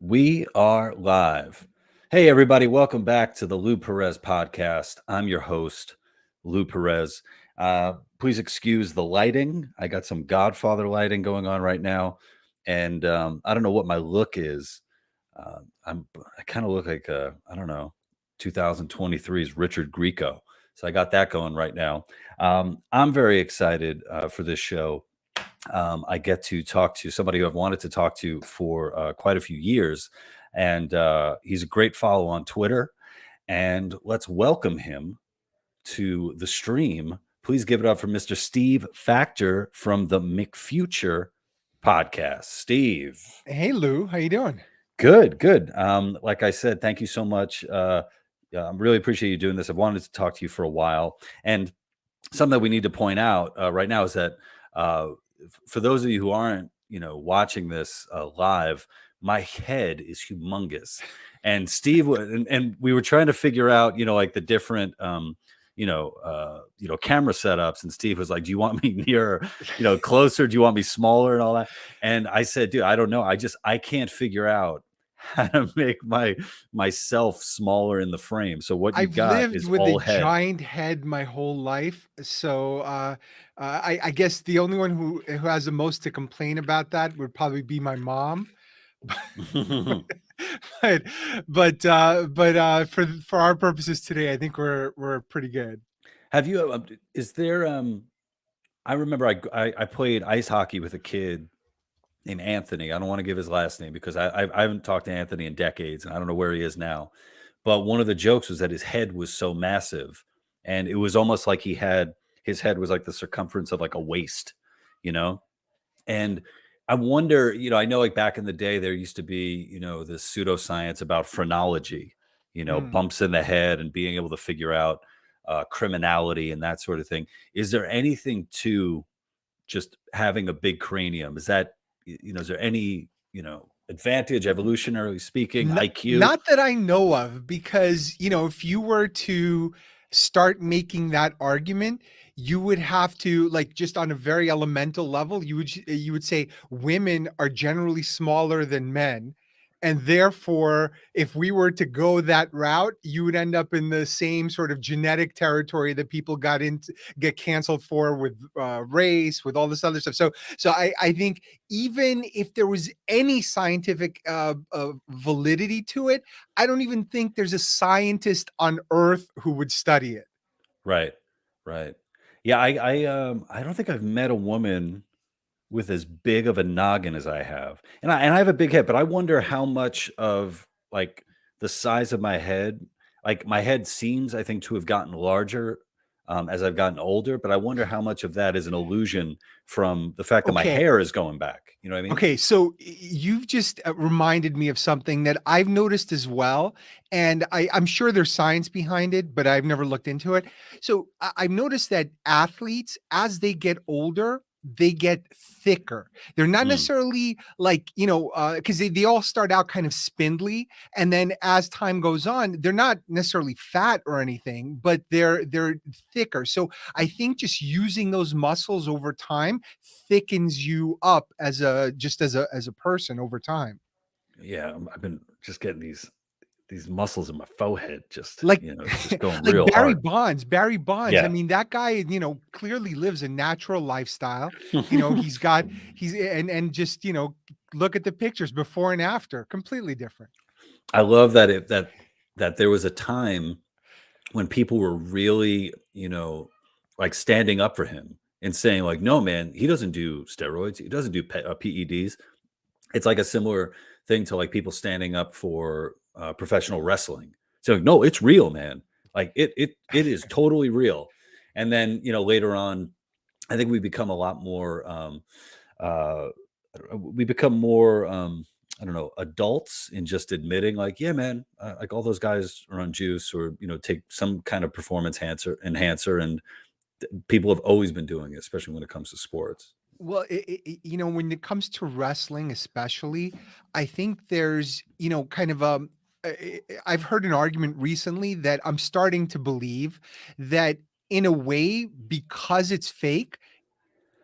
We are live. Hey, everybody, welcome back to the Lou Perez podcast. I'm your host, Lou Perez. Please excuse the lighting. I got some Godfather lighting going on right now, and I don't know what my look is. I kind of look like, I don't know, 2023's Richard Grieco. So I got that going right now. I'm very excited for this show. I get to talk to somebody who I've wanted to talk to for quite a few years. And he's a great follow on Twitter. And let's welcome him to the stream. Please give it up for Mr. Steve Faktor from the McFuture podcast. Steve. Hey Lou, how you doing? Good, good. Like I said, thank you so much. I really appreciate you doing this. I've wanted to talk to you for a while. And something that we need to point out right now is that for those of you who aren't, watching this live, my head is humongous. And Steve and we were trying to figure out, like the different, camera setups. And Steve was like, "Do you want me nearer, closer? Do you want me smaller and all that?" And I said, "Dude, I don't know. I can't figure out how to make myself smaller in the frame. So what you I've got lived is with a all head." giant head my whole life, so I guess the only one who has the most to complain about that would probably be my mom. but for our purposes today, I think we're pretty good. Have you? Is there? I remember I played ice hockey with a kid named Anthony. I don't want to give his last name because I haven't talked to Anthony in decades, and I don't know where he is now. But one of the jokes was that his head was so massive, and it was almost like his head was like the circumference of like a waist, you know. And I wonder, I know like back in the day there used to be, this pseudoscience about phrenology, Mm. bumps in the head and being able to figure out criminality and that sort of thing. Is there anything to just having a big cranium? Is that, is there any, advantage, evolutionarily speaking, Not, IQ? not that I know of, because if you were to start making that argument, you would have to, like, just on a very elemental level, you would say women are generally smaller than men. And therefore, if we were to go that route, you would end up in the same sort of genetic territory that people get canceled for with race, with all this other stuff. So I think even if there was any scientific validity to it, I don't even think there's a scientist on Earth who would study it. Right. Right. Yeah. I don't think I've met a woman with as big of a noggin as I have. And I have a big head, but I wonder how much of like the size of my head, like my head seems, I think, to have gotten larger as I've gotten older, but I wonder how much of that is an illusion from the fact that my Okay. hair is going back. You know what I mean? Okay, so you've just reminded me of something that I've noticed as well, and I'm sure there's science behind it, but I've never looked into it. So I've noticed that athletes, as they get older, they get thicker. They're not Mm, necessarily like, because they all start out kind of spindly, and then as time goes on, they're not necessarily fat or anything, but they're thicker. So I think just using those muscles over time thickens you up as a person over time. yeah, I've been just getting these muscles in my forehead, just Like just going like real Barry hard. Bonds. Barry Bonds. I Yeah. mean, that guy, clearly lives a natural lifestyle. He's and just, look at the pictures before and after, completely different. I love that that there was a time when people were really, like standing up for him and saying like, "No, man, he doesn't do steroids. He doesn't do PEDs." It's like a similar thing to like people standing up for professional wrestling. So no, it's real, man. Like it is totally real. And then, later on, I think we become a lot more uh we become more I don't know, adults in just admitting like, yeah, man, like all those guys are on juice or, take some kind of performance enhancer. And people have always been doing it, especially when it comes to sports. Well, when it comes to wrestling, especially, I think there's, kind of I've heard an argument recently that I'm starting to believe that in a way, because it's fake,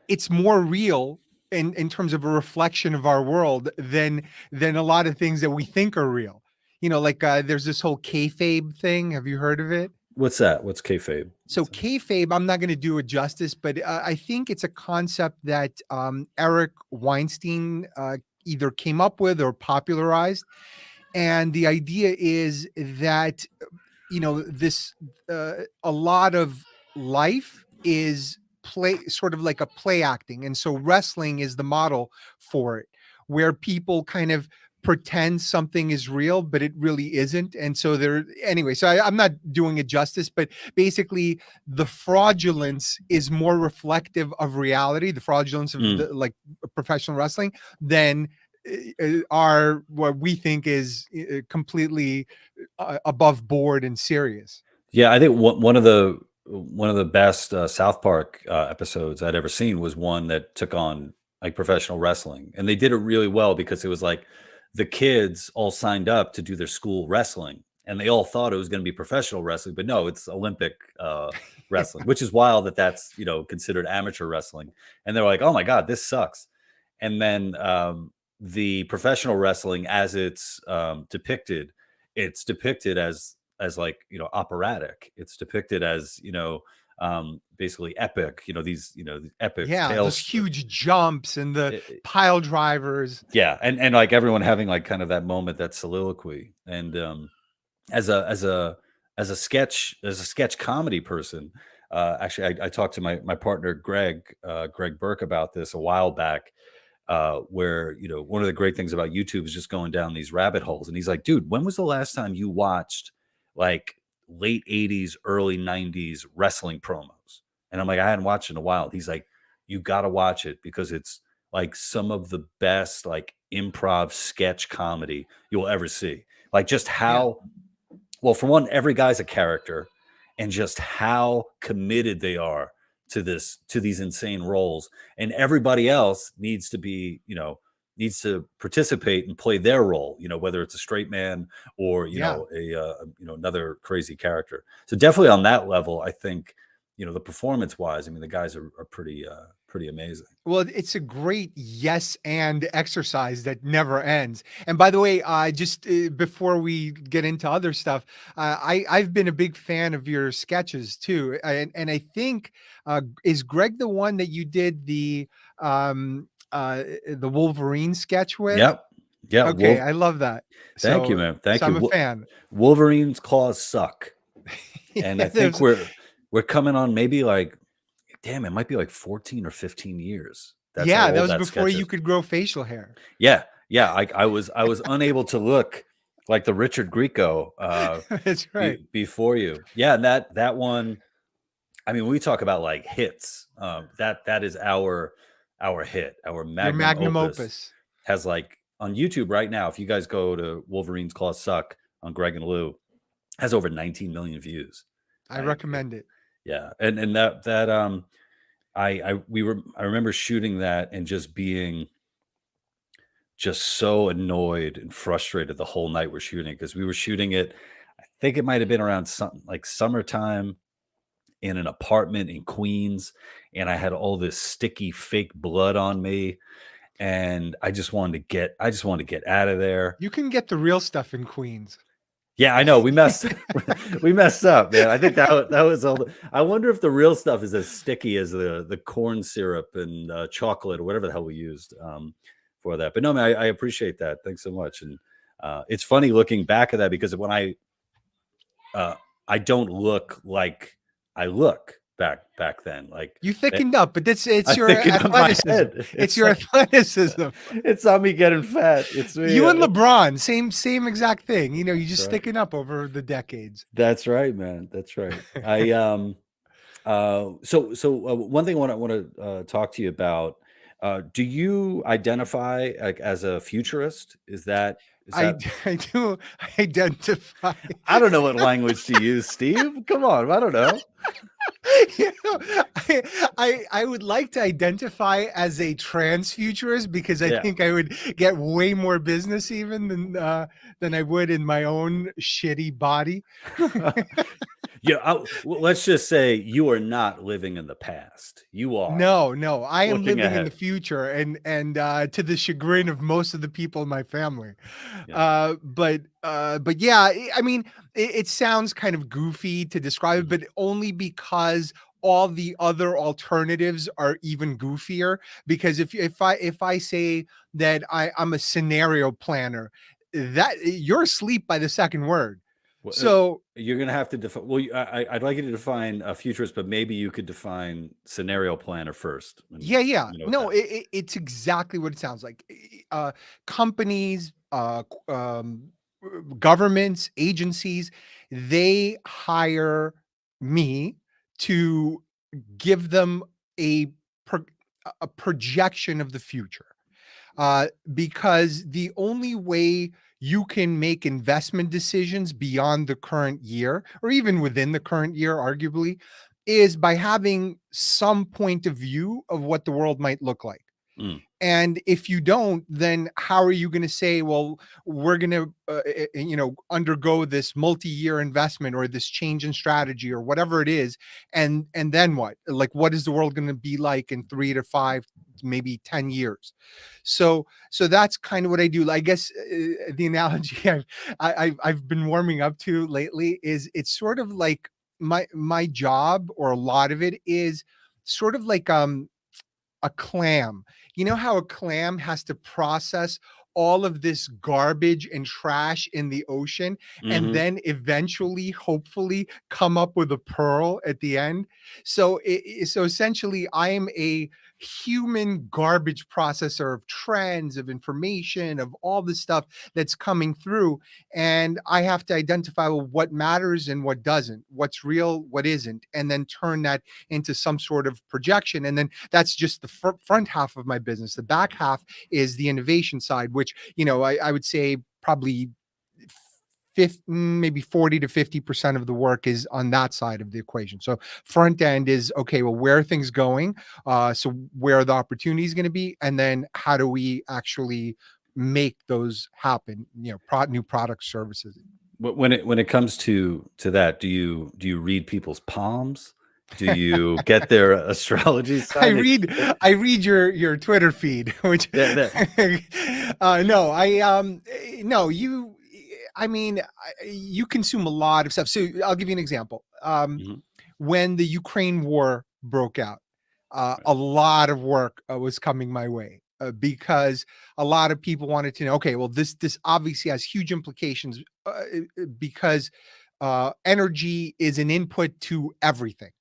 it's more real in terms of a reflection of our world than a lot of things that we think are real. Like there's this whole kayfabe thing. Have you heard of it? What's that? What's kayfabe? So kayfabe, I'm not going to do it justice, but I think it's a concept that Eric Weinstein either came up with or popularized. And the idea is that this a lot of life is play, sort of like a play acting, and so wrestling is the model for it, where people kind of pretend something is real but it really isn't. And so anyway, so I'm not doing it justice, but basically the fraudulence is more reflective of reality, the fraudulence of the, like professional wrestling, than are what we think is completely above board and serious. Yeah, I think one of the best South Park episodes I'd ever seen was one that took on like professional wrestling, and they did it really well because it was like the kids all signed up to do their school wrestling, and they all thought it was going to be professional wrestling, but no, it's Olympic wrestling, which is wild that that's considered amateur wrestling, and they're like, oh my god, this sucks. And then the professional wrestling, as it's depicted as like operatic. It's depicted as basically epic. These epic those huge jumps and the pile drivers. Yeah, and like everyone having like kind of that moment, that soliloquy. And as a sketch comedy person, actually I talked to my partner Greg Burke about this a while back. Where one of the great things about YouTube is just going down these rabbit holes. And he's like, dude, when was the last time you watched like late 80s, early 90s wrestling promos? And I'm like, I hadn't watched it in a while. He's like, you got to watch it because it's like some of the best like improv sketch comedy you'll ever see. Like just how, well, for one, every guy's a character, and just how committed they are to these insane roles, and everybody else needs to participate and play their role, whether it's a straight man or another crazy character. So definitely on that level, I think the performance wise, I mean, the guys are pretty amazing. Well, it's a great yes and exercise that never ends. And by the way, just before we get into other stuff, I've been a big fan of your sketches too. And I think, is Greg the one that you did the Wolverine sketch with? Yep. Yeah. Okay. I love that. Thank you, man. Thank you. I'm a fan. Wolverine's claws suck. And I think we're coming on maybe like, damn, it might be like 14 or 15 years. That's that was before you could grow facial hair. Yeah. I was unable to look like the Richard Grieco that's right. Before you. Yeah, and that one, I mean, when we talk about like hits, that is our hit, our magnum opus. Has like on YouTube right now, if you guys go to Wolverine's Claws Suck on Greg and Lou, has over 19 million views. I recommend it. Yeah, and I remember shooting that and just being just so annoyed and frustrated the whole night we're shooting, because we were shooting it, I think it might have been around something like summertime in an apartment in Queens, and I had all this sticky fake blood on me, and I just wanted to get out of there. You can get the real stuff in Queens. Yeah, I know. We messed up, man. I think that was all. I wonder if the real stuff is as sticky as the corn syrup and chocolate or whatever the hell we used for that. But no, man, I appreciate that. Thanks so much. And it's funny looking back at that, because when I don't look like I look back then. Like, you thickened up, but it's your athleticism. It's your athleticism. It's not me getting fat. It's me. You and LeBron, same exact thing. You just thicken up over the decades. That's right, man. That's right. So one thing I want to talk to you about. Do you identify like as a futurist? I do identify. I don't know what language to use, Steve. Come on, I don't know. I would like to identify as a trans futurist, because I think I would get way more business even than I would in my own shitty body. Let's just say you are not living in the past. You are No, I am looking living in the ahead. future, and to the chagrin of most of the people in my family. Yeah. But yeah, I mean, it sounds kind of goofy to describe it, Mhm. but only because all the other alternatives are even goofier. Because if I say that I'm a scenario planner, that you're asleep by the second word. Well, So you're gonna have to define. Well, I'd like you to define a futurist, but maybe you could define scenario planner first, and yeah. you know what No, that is. it's exactly what it sounds like. Companies, governments, agencies, they hire me to give them a pro a projection of the future. Because the only way you can make investment decisions beyond the current year, or even within the current year, arguably, is by having some point of view of what the world might look like. Mm, And if you don't, then how are you going to say, well, we're going to, undergo this multi-year investment or this change in strategy or whatever it is, and then what? Like, what is the world going to be like in 3 to 5, maybe 10 years? So that's kind of what I do. I guess the analogy I've been warming up to lately is it's sort of like my job, or a lot of it is sort of like a clam. You know how a clam has to process all of this garbage and trash in the ocean and mhm. then eventually, hopefully, come up with a pearl at the end? So essentially, I am a human garbage processor of trends, of information, of all the stuff that's coming through. And I have to identify, well, what matters and what doesn't, what's real, what isn't, and then turn that into some sort of projection. And then that's just the front half of my business. The back half is the innovation side, which, I would say probably maybe 40 to 50% of the work is on that side of the equation. So front end is, okay, well, where are things going? So where are the opportunities going to be? And then how do we actually make those happen? New products, services. When it comes to that, do you read people's palms? Do you get their astrology I sign? read I read your Twitter feed, which That no, no, I mean, you consume a lot of stuff. So I'll give you an example. Mhm, When the Ukraine war broke out, right. a lot of work was coming my way. Because a lot of people wanted to know, okay, well, this obviously has huge implications, because energy is an input to everything.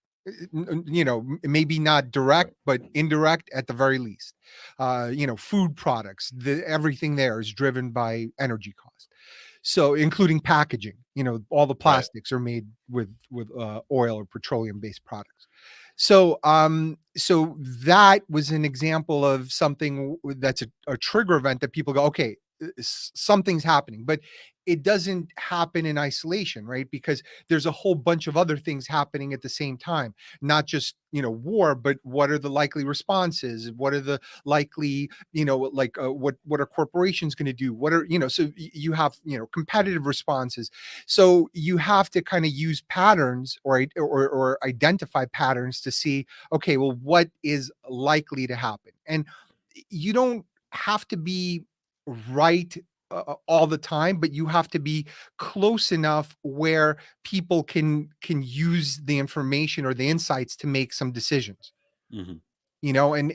Maybe not direct, Right. but indirect at the very least. Food products, everything there is driven by energy cost. So, including packaging, all the Right. plastics are made with oil or petroleum based products. So that was an example of something that's a trigger event that people go, okay, something's happening, but it doesn't happen in isolation, right? Because there's a whole bunch of other things happening at the same time, not just war, but what are the likely responses? What are the likely, like what are corporations going to do? What are so you have competitive responses. So you have to kind of use patterns, or identify patterns to see, okay, well, what is likely to happen? And you don't have to be right all the time, but you have to be close enough where people can use the information or the insights to make some decisions. Mhm.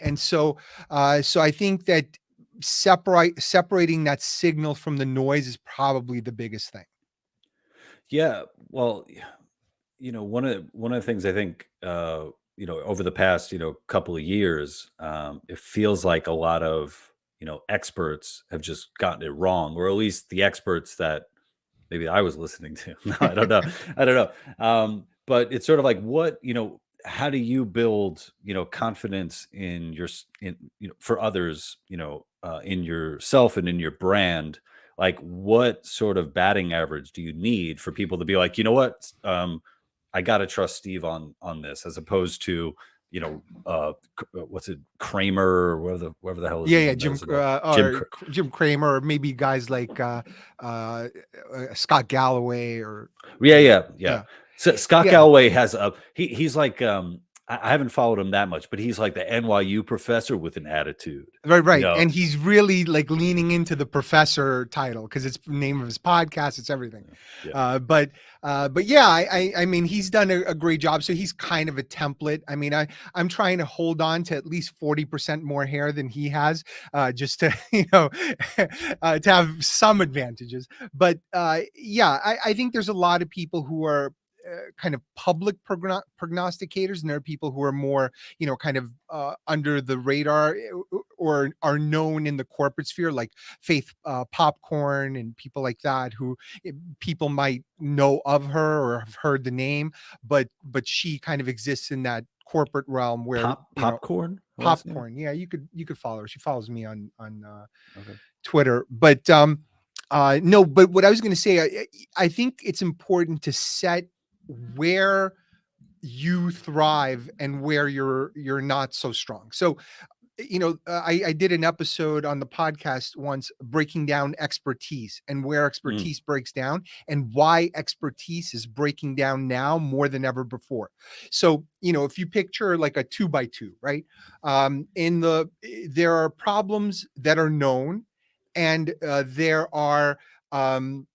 And so I think that separating that signal from the noise is probably the biggest thing. Yeah, well, one of the things I think, over the past, couple of years, it feels like a lot of, experts have just gotten it wrong, or at least the experts that maybe I was listening to. No, I don't know. I don't know. But it's sort of like, how do you build, confidence in for others, in yourself and in your brand? Like, what sort of batting average do you need for people to be like, you know what? I got to trust Steve on this, as opposed to, what's it, Kramer, or whatever the hell his Yeah, yeah, name is, Jim. or Jim Cramer, or maybe guys like uh, Scott Galloway, or Yeah, yeah, yeah. yeah. So Scott Yeah. Galloway has he's like I haven't followed him that much, but he's like the NYU professor with an attitude. Right, You right. know, And he's really like leaning into the professor title because it's the name of his podcast, it's everything. yeah. But yeah, I mean, he's done a great job. So he's kind of a template. I mean, I'm trying to hold on to at least 40% more hair than he has, just to, to have some advantages. But yeah, I think there's a lot of people who are kind of public prognosticators, and there are people who are more, kind of under the radar, or are known in the corporate sphere, like Faith Popcorn and people like that, who people might know of her or have heard the name, but she kind of exists in that corporate realm where, Popcorn. Last name? Popcorn. Yeah, you could follow her. She follows me on Okay. Twitter. But no, but what I was going to say, I think it's important to set where you thrive and where you're not so strong. So, I did an episode on the podcast once breaking down expertise and where expertise breaks down and why expertise is breaking down now more than ever before. So, if you picture like a 2x2, right? There are problems that are known, and there are, um,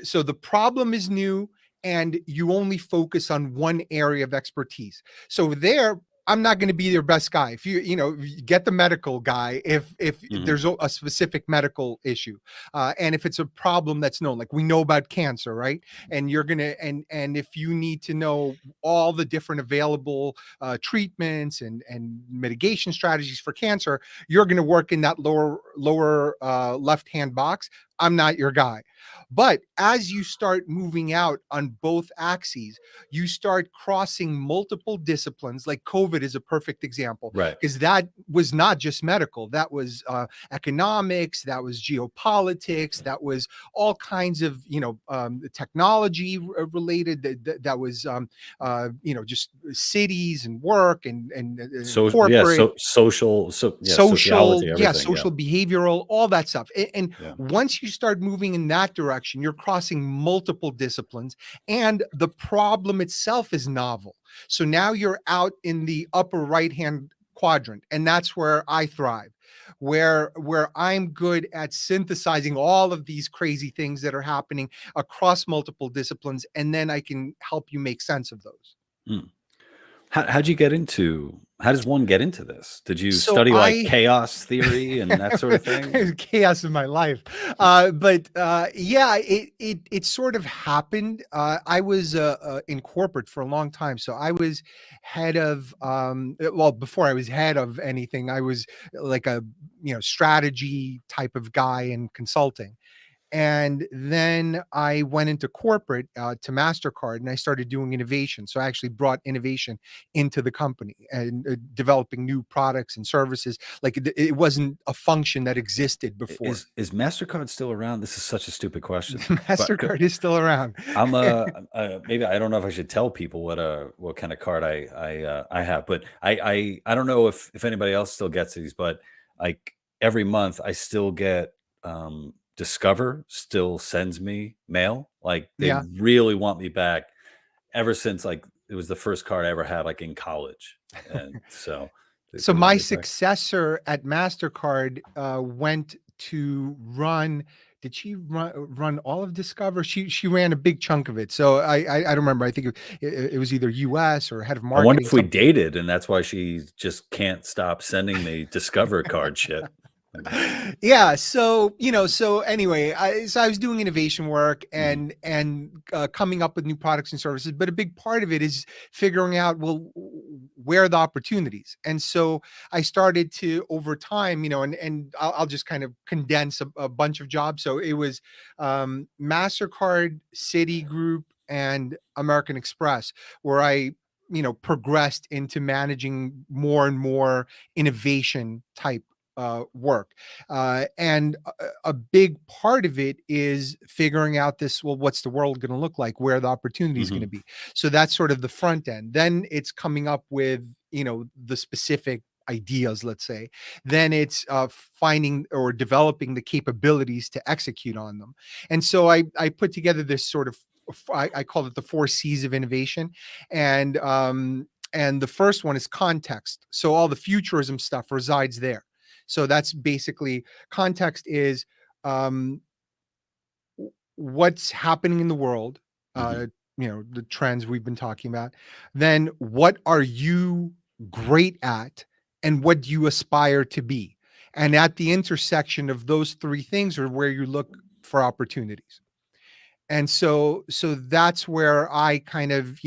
so the problem is new, and you only focus on one area of expertise. So there, I'm not going to be your best guy. If you get the medical guy, if there's a specific medical issue, and if it's a problem that's known, like we know about cancer, right? And you're gonna, and if you need to know all the different available treatments and mitigation strategies for cancer, you're going to work in that lower left hand box. I'm not your guy. But as you start moving out on both axes, you start crossing multiple disciplines. Like COVID is a perfect example, Right. because that was not just medical. That was economics. That was geopolitics. That was all kinds of, technology related. That was, just cities and work and So yeah, corporate, social, sociology, yeah, everything. social behavioral, all that stuff. And Yeah. once you start moving in that direction, you're crossing multiple disciplines, and the problem itself is novel. So now you're out in the upper right hand quadrant, and that's where I thrive, where I'm good at synthesizing all of these crazy things that are happening across multiple disciplines, and then I can help you make sense of those. Mm. How'd you get into? How does one get into this? Did you So study like I chaos theory and that sort of thing? chaos in my life. But yeah, it sort of happened. I was in corporate for a long time, so I was head of well, before I was head of anything, I was like a strategy type of guy in consulting. And then I went into corporate, to MasterCard, and I started doing innovation. So I actually brought innovation into the company and developing new products and services. Like it wasn't a function that existed before. Is MasterCard still around? This is such a stupid question, but MasterCard is still around. I'm maybe I don't know if I should tell people what kind of card I have, but I don't know if anybody else still gets these, but like every month I still get Discover still sends me mail. Like they Yeah. really want me back ever since like it was the first card I ever had like in college. And so So they want my me back. successor at MasterCard went to run. Did she run all of Discover? She ran a big chunk of it. So I don't remember. I think it was either US or head of I wonder marketing. if we dated and that's why she just can't stop sending me Discover card shit. Yeah, so so anyway, I was doing innovation work Mhm. and coming up with new products and services, but a big part of it is figuring out, well, where are the opportunities. And so I started to, over time, and I'll just kind of condense a bunch of jobs. So it was MasterCard, Citigroup, and American Express, where I progressed into managing more and more innovation type work. And a big part of it is figuring out this, well, what's the world going to look like? Where are the opportunities going to Mhm. be? So that's sort of the front end. Then it's coming up with, the specific ideas, let's say. Then it's finding or developing the capabilities to execute on them. And so I put together this sort of I call it the 4 C's of innovation, and the first one is context. So all the futurism stuff resides there. So that's basically context is um, what's happening in the world, Mhm. the trends we've been talking about. Then what are you great at, and what do you aspire to be? And at the intersection of those three things are where you look for opportunities. And so that's where I kind of,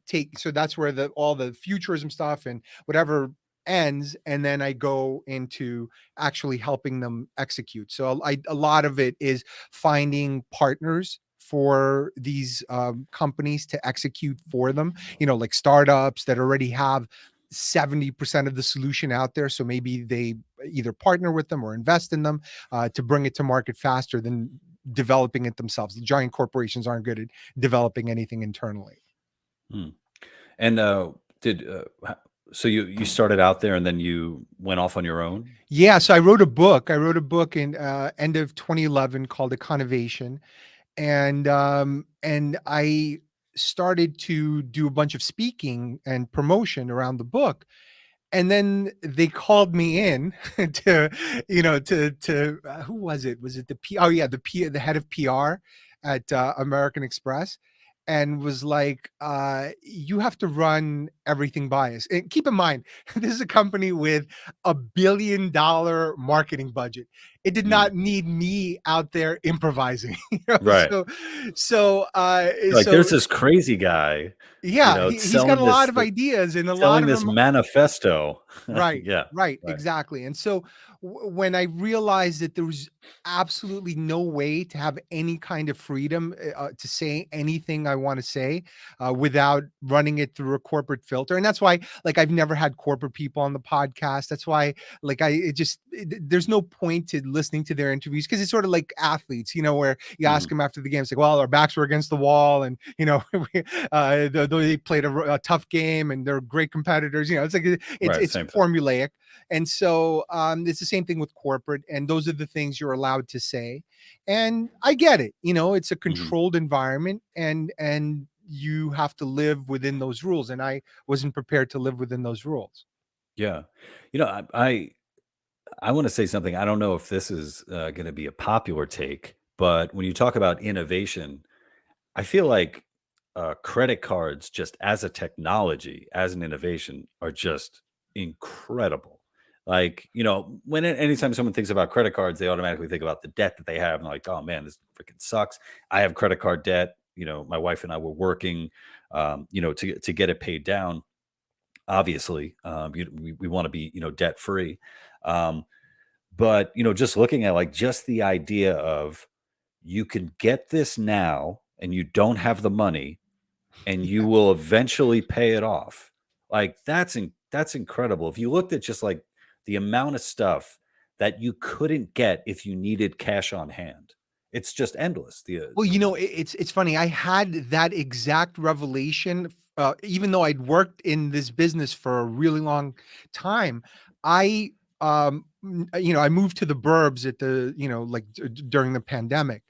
take so that's where the all the futurism stuff and whatever ends, and then I go into actually helping them execute. So a lot of it is finding partners for these companies to execute for them, like startups that already have 70% of the solution out there. So maybe they either partner with them or invest in them to bring it to market faster than developing it themselves. The giant corporations aren't good at developing anything internally. Mm. And did so you started out there and then you went off on your own? Yeah, so I wrote a book. I wrote a book in end of 2011 called Econovation, and I started to do a bunch of speaking and promotion around the book. And then they called me in to, who was it? Was it the P? Oh yeah, the head of PR at American Express, and was like, "You have to run everything by us." And keep in mind, this is a company with $1 billion marketing budget. It did Mm. not need me out there improvising. Right. So, Like, there's this crazy guy, yeah, he's got selling a lot this of ideas, and a lot selling of this them. manifesto. Right, Yeah, right, right. exactly. And so when I realized that there was absolutely no way to have any kind of freedom to say anything I want to say without running it through a corporate filter, and that's why, like, I've never had corporate people on the podcast. That's why, like, there's no point to listening to their interviews, because it's sort of like athletes, where you ask Mhm. them after the game, it's like, well, our backs were against the wall, and they played a tough game, and they're great competitors. It's like Right, it's same thing. formulaic. And so it's the same thing with corporate, and those are the things you're allowed to say. And I get it. It's a Mhm. controlled environment, and you have to live within those rules, and I wasn't prepared to live within those rules. Yeah. You know, I wanna say something. I don't know if this is, gonna be a popular take, but when you talk about innovation, I feel like, credit cards just as a technology, as an innovation, are just incredible. Like, anytime someone thinks about credit cards, they automatically think about the debt that they have, and like, "Oh, man, this freaking sucks." I have credit card debt. My wife and I were working, to get it paid down. Obviously, we wanna be, debt free. Um, but, just looking at, like, just the idea of you can get this now and you don't have the money and you Yeah. will eventually pay it off. Like, that's incredible. If you looked at just, like, the amount of stuff that you couldn't get if you needed cash on hand, it's just endless. Well, it's funny. I had that exact revelation, even though I'd worked in this business for a really long time. I, I moved to the burbs at the, like during the pandemic,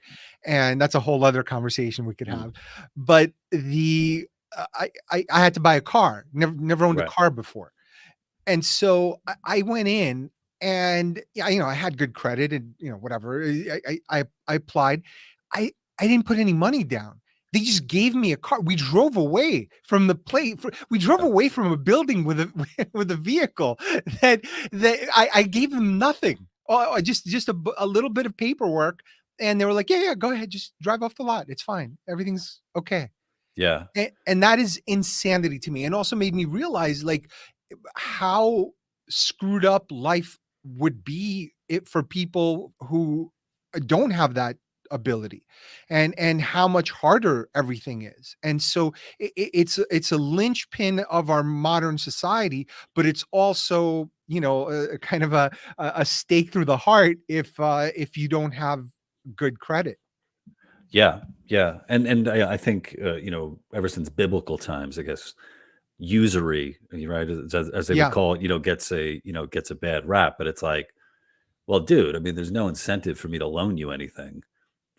and that's a whole other conversation we could Mm, have. But I had to buy a car. Never owned a right. car before, and so I went in, and yeah, I had good credit, and whatever. I applied. I I didn't put any money down. They just gave me a car. We drove away from the plate. We drove Yeah. away from a building with a with a vehicle that I gave them nothing. Oh, just a little bit of paperwork, and they were like, yeah, go ahead, just drive off the lot. It's fine. Everything's okay. Yeah. And that is insanity to me, and also made me realize, like, how screwed up life would be for people who don't have that ability, and how much harder everything is. And so it's a linchpin of our modern society, but it's also, a kind of a stake through the heart if you don't have good credit. Yeah. Yeah. And I think, ever since biblical times, I guess usury, right, as they would Yeah. call it, gets a bad rap. But it's like, well, dude, I mean, there's no incentive for me to loan you anything.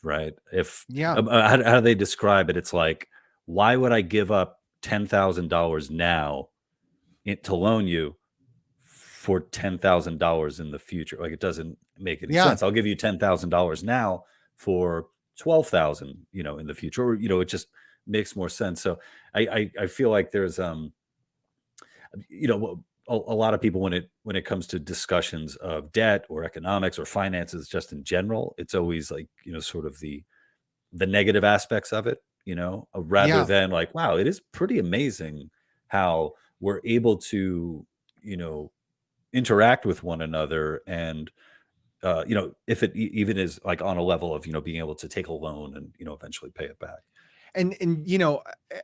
right? If Yeah. how do they describe it? It's like, why would I give up $10,000 now to loan you for $10,000 in the future? Like, it doesn't make any Yeah. sense. I'll give you $10,000 now for 12,000, in the future, or, it just makes more sense. So I feel like there's, a lot of people, when it comes to discussions of debt or economics or finances, just in general, it's always like, sort of the negative aspects of it, rather Yeah. than like, wow, it is pretty amazing how we're able to, you know, interact with one another. And, if it even is like on a level of, being able to take a loan and, eventually pay it back. And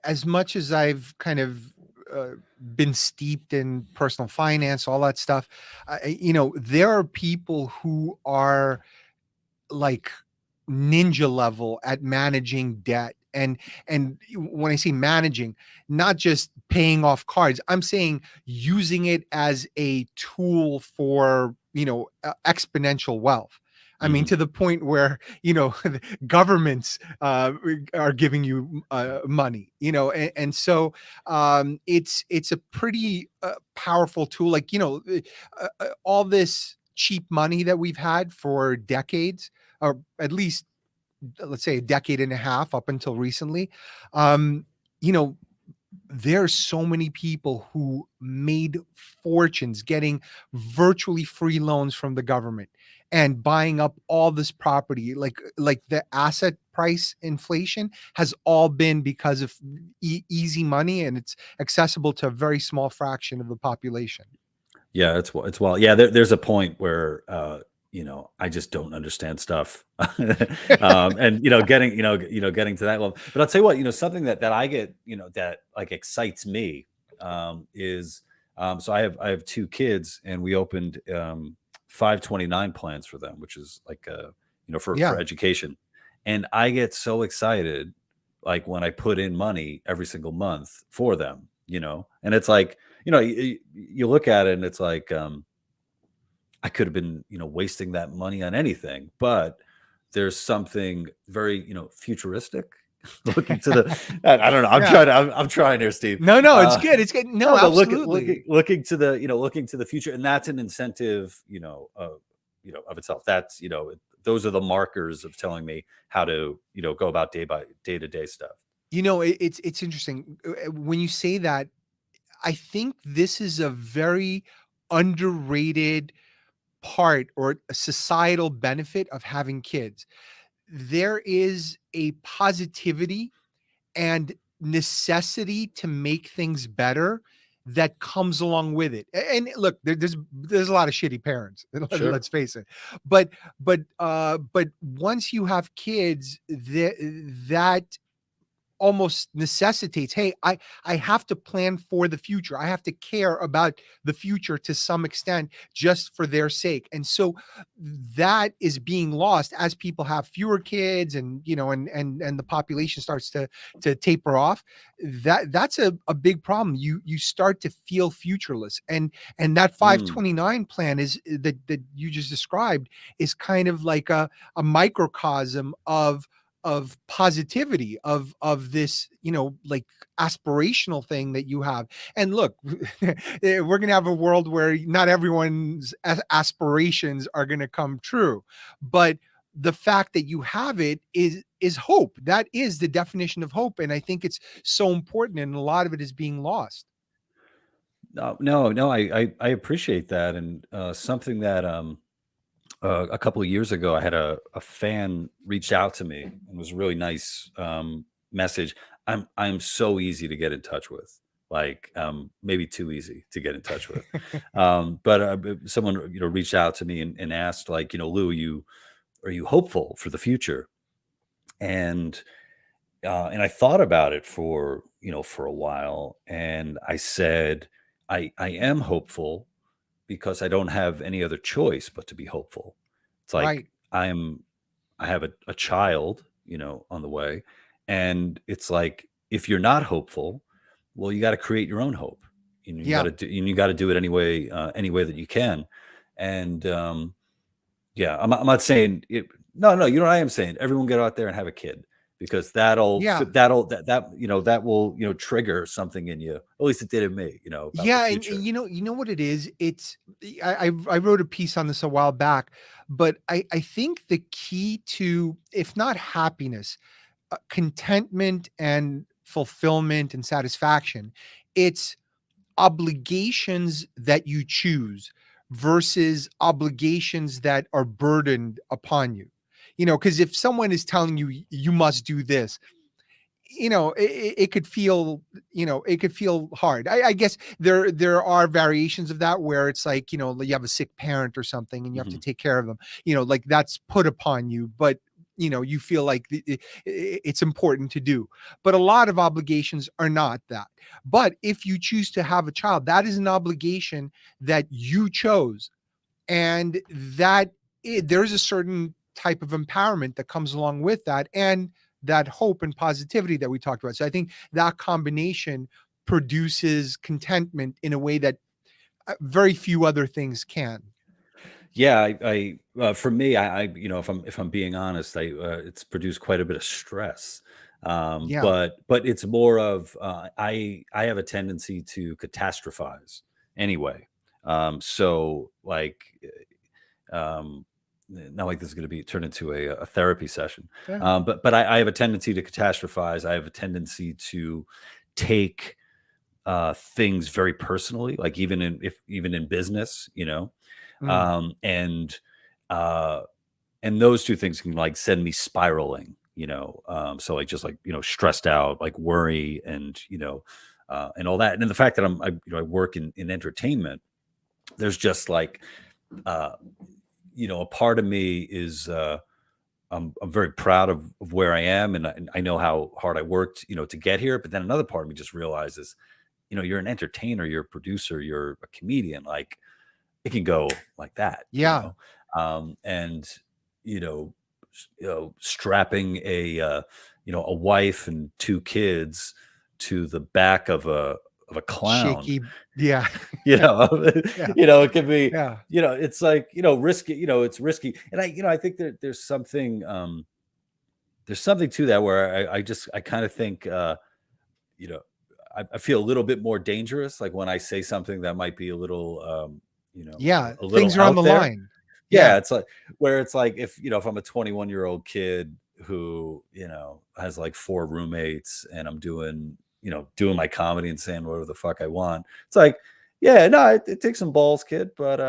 as much as I've kind of been steeped in personal finance, all that stuff, there are people who are like ninja level at managing debt. And when I say managing, not just paying off cards, I'm saying using it as a tool for, exponential wealth. I mean, Hmm. to the point where, governments are giving you money, and so it's a pretty powerful tool. Like, all this cheap money that we've had for decades, or at least let's say a decade and a half up until recently. Um, you know, there are so many people who made fortunes getting virtually free loans from the government and buying up all this property. Like the asset price inflation has all been because of easy money, and it's accessible to a very small fraction of the population. Yeah, it's well, yeah. There's a point where, I just don't understand stuff, and getting to that level. But I'll tell you what, something that I get, that like excites me, is, so I have two kids, and we opened 529 plans for them, which is like, for Yeah. education, and I get so excited, like when I put in money every single month for them, and it's like, you look at it and it's like, I could have been, wasting that money on anything, but there's something very, futuristic looking to the, I don't know. Yeah. I'm trying here, Steve. No, it's good. It's good. No, No, but absolutely. looking to the future, and that's an incentive, of itself. That's, those are the markers of telling me how to, go about day to day stuff. It's interesting when you say that. I think this is a very underrated part or a societal benefit of having kids. There is a positivity and necessity to make things better that comes along with it. And look, there's a lot of shitty parents. Sure. Let's face it. But once you have kids, that almost necessitates, hey, I have to plan for the future. I have to care about the future to some extent just for their sake. And so that is being lost as people have fewer kids, and and the population starts to taper off. That's a big problem. You start to feel futureless. And that Mm, 529 plan is that you just described is kind of like a microcosm of positivity, of this, like aspirational thing that you have. And look, we're going to have a world where not everyone's aspirations are going to come true, but the fact that you have it is hope. That is the definition of hope, and I think it's so important, and a lot of it is being lost. no, no, no. I appreciate that, and something that, a couple of years ago, I had a fan reached out to me, and was a really nice, message. I'm so easy to get in touch with, like, maybe too easy to get in touch with. But someone, reached out to me and asked, like, Lou, are you hopeful for the future? And I thought about it for a while, and I said, I am hopeful because I don't have any other choice but to be hopeful. It's like, Right. I have a child, on the way, and it's like, if you're not hopeful, well, you got to create your own hope. Yeah. You got to do it any way that you can. And, yeah, I'm not saying it. No, you know what I am saying? Everyone get out there and have a kid, because Yeah. that will, trigger something in you. At least it did in me, about the Yeah, and future. you know what it is? It's I wrote a piece on this a while back, but I think the key to, if not happiness, contentment and fulfillment and satisfaction, it's obligations that you choose versus obligations that are burdened upon you. Because if someone is telling you you must do this, it could feel, it could feel hard. I guess there are variations of that where it's like, you have a sick parent or something and you have to Mhm. take care of them, like that's put upon you, but you feel like it's important to do. But a lot of obligations are not that. But if you choose to have a child, that is an obligation that you chose, and there's a certain type of empowerment that comes along with that, and that hope and positivity that we talked about. So I think that combination produces contentment in a way that very few other things can. Yeah, for me, if I'm being honest, it's produced quite a bit of stress. Yeah. But it's more of, I have a tendency to catastrophize anyway. So like, um, not like this is going to be turned into a therapy session. Yeah. But I have a tendency to catastrophize. I have a tendency to take things very personally, like even in business, Mm. and uh, and those two things can like send me spiraling, so like just like stressed out, like worry, and all that. And then the fact that I work in entertainment, there's just like, uh, a part of me is, I'm very proud of where I am, and I know how hard I worked, to get here. But then another part of me just realizes, you're an entertainer, you're a producer, you're a comedian. Like, it can go like that, Yeah. and strapping a wife and two kids to the back of a clown, Shaky. Yeah. you know, Yeah. it can be, Yeah. it's like, risky, it's risky. And I think that there's something to that, where I kind of think, you know, I feel a little bit more dangerous, like when I say something that might be a little, Yeah. a little Things are on out the there. line. Yeah, Yeah. it's like, where it's like, if I'm a 21-year-old kid who, has like four roommates, and I'm doing my comedy and saying whatever the fuck I want. It's like, yeah, no, it takes some balls, kid, but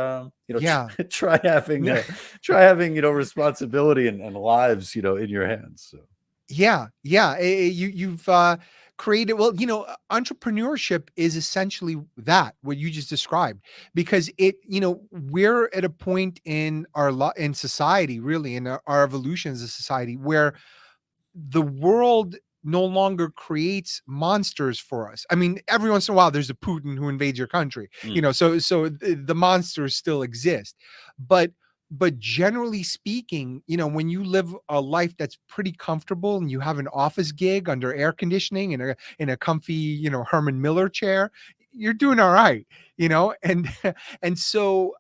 Yeah. try having, responsibility and lives, in your hands. So Yeah, yeah. You've created, well, entrepreneurship is essentially that what you just described, because we're at a point in in society, really, in our evolution as a society, where the world no longer creates monsters for us. I mean, every once in a while there's a Putin who invades your country, mm, so the monsters still exist. But generally speaking, when you live a life that's pretty comfortable and you have an office gig under air conditioning and in a comfy, Herman Miller chair, you're doing all right, and and so,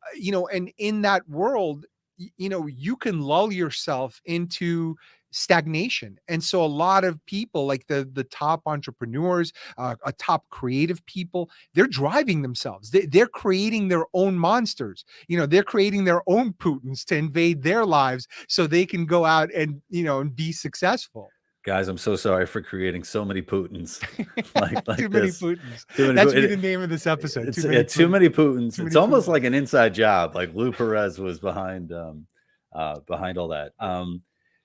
and in that world, you can lull yourself into stagnation. And so a lot of people, like the top entrepreneurs, a top creative people, they're driving themselves. They're creating their own monsters. They're creating their own Putins to invade their lives so they can go out and, and be successful. guys, I'm so sorry for creating so many Putins, like Too many this. Putins. Too many That should be Putin. the name of this episode. It's Too many too Putins. many Putins. Too It's many almost Putins. like an inside job. Like Lou Perez was behind all that.